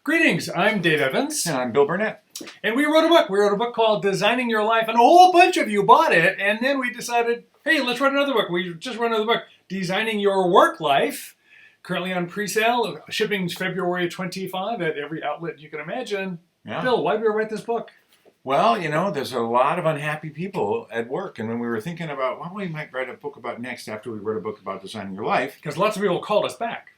Greetings, I'm Dave Evans. And I'm Bill Burnett. And we wrote a book. We wrote a book called Designing Your Life, and a whole bunch of you bought it, and then we decided, hey, let's write another book. We just wrote another book, Designing Your Work Life, currently on pre-sale. Shipping's February 25 at every outlet you can imagine. Yeah. Bill, why did we write this book? Well, you know, there's a lot of unhappy people at work, and when we were thinking about what we might write a book about next after we wrote a book about designing your life, Because lots of people called us back.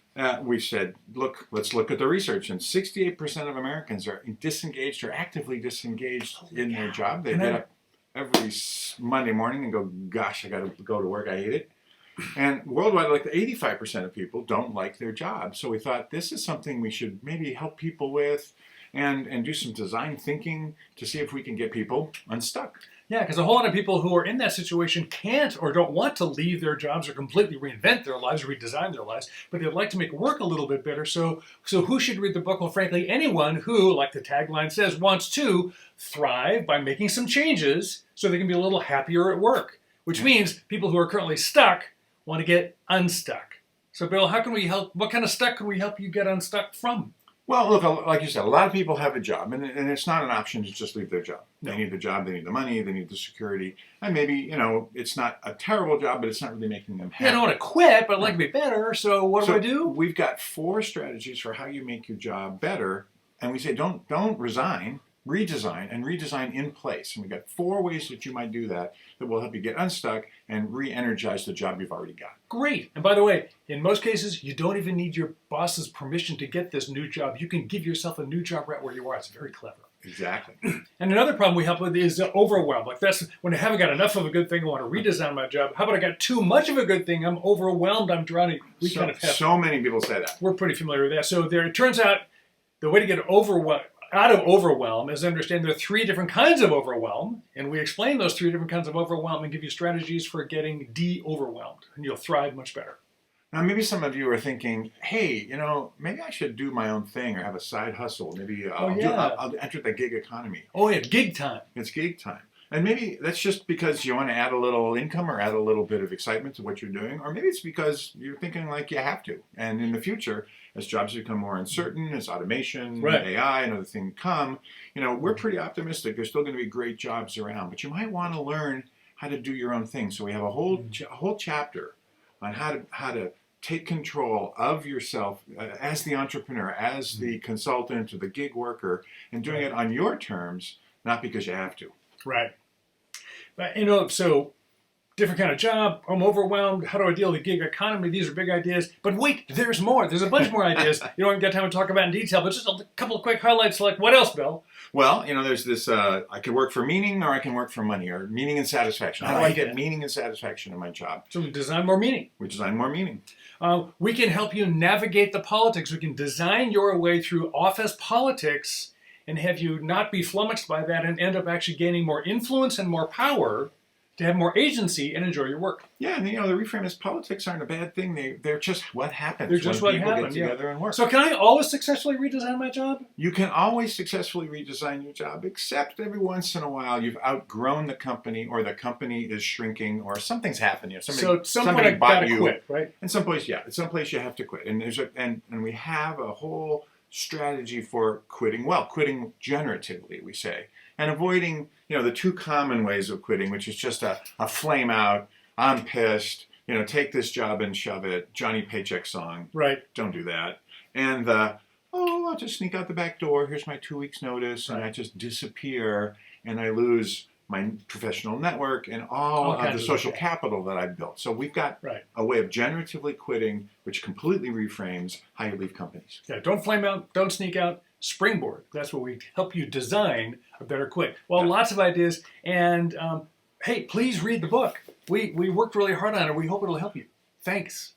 we said, look, let's look at the research, and 68% of Americans are disengaged or actively disengaged in their job. They get up every Monday morning and go, gosh, I got to go to work, I hate it. And worldwide, like 85% of people don't like their job. So we thought this is something we should maybe help people with and do some design thinking to see if we can get people unstuck. Yeah, because a whole lot of people who are in that situation can't or don't want to leave their jobs or completely reinvent their lives, redesign their lives, but they'd like to make work a little bit better. So who should read the book? Well, frankly, anyone who, like the tagline says, wants to thrive by making some changes so they can be a little happier at work, which means people who are currently stuck want to get unstuck. So, Bill, how can we help? What kind of stuck can we help you get unstuck from? Well, look, like you said, a lot of people have a job, and it's not an option to just leave their job. No. They need the job, they need the money, they need the security, and maybe, you know, it's not a terrible job, but it's not really making them happy. Yeah, I don't want to quit, but I'd like to be better, so what do I do? We've got 4 strategies for how you make your job better, and we say don't resign, redesign, and redesign in place. And we've got 4 ways that you might do that will help you get unstuck and re-energize the job you've already got. Great. And by the way, in most cases, you don't even need your boss's permission to get this new job. You can give yourself a new job right where you are. It's very clever. Exactly. And another problem we help with is overwhelm. Like that's when I haven't got enough of a good thing, I want to redesign my job. How about I got too much of a good thing? I'm overwhelmed, I'm drowning. We kind of have. So many people say that. We're pretty familiar with that. So it turns out the way to get out of overwhelm is to understand there are 3 different kinds of overwhelm, and we explain those 3 different kinds of overwhelm and give you strategies for getting de-overwhelmed, and you'll thrive much better. Now, maybe some of you are thinking, hey, you know, maybe I should do my own thing or have a side hustle. Maybe I'll enter the gig economy. Oh, yeah, gig time. It's gig time. And maybe that's just because you want to add a little income or add a little bit of excitement to what you're doing. Or maybe it's because you're thinking like you have to. And in the future, as jobs become more uncertain, as automation, AI, and other things come, you know, we're pretty optimistic. There's still going to be great jobs around. But you might want to learn how to do your own thing. So we have a whole chapter on how to take control of yourself as the entrepreneur, as the consultant or the gig worker, and doing it on your terms, not because you have to. Right. But, you know, so different kind of job, I'm overwhelmed, how do I deal with the gig economy? These are big ideas. But wait, there's more. There's a bunch more ideas you don't get time to talk about in detail, but just a couple of quick highlights like what else, Bill? Well, you know, there's this, I can work for meaning or I can work for money, or meaning and satisfaction. How do I get meaning and satisfaction in my job? So we design more meaning. We design more meaning. We can help you navigate the politics. We can design your way through office politics and have you not be flummoxed by that and end up actually gaining more influence and more power to have more agency and enjoy your work. Yeah, and you know, the reframe is politics aren't a bad thing. They're just what happens. They're just when what people happens, get together and work. So can I always successfully redesign my job? You can always successfully redesign your job, except every once in a while you've outgrown the company, or the company is shrinking, or something's happened. You know, somebody bought you. Quit, right? And someplace you have to quit. And and we have a whole strategy for quitting well, quitting generatively, we say, and avoiding, you know, the 2 common ways of quitting, which is just a flame out, I'm pissed, you know, take this job and shove it, Johnny Paycheck song. Right. Don't do that. And I'll just sneak out the back door, here's my 2 weeks notice, and I just disappear, and I lose my professional network and all of the social capital that I've built. So we've got a way of generatively quitting, which completely reframes how you leave companies. Yeah, don't flame out, don't sneak out, springboard. That's what we help you design a better quit. Well, lots of ideas, and hey, please read the book. We worked really hard on it. We hope it'll help you. Thanks.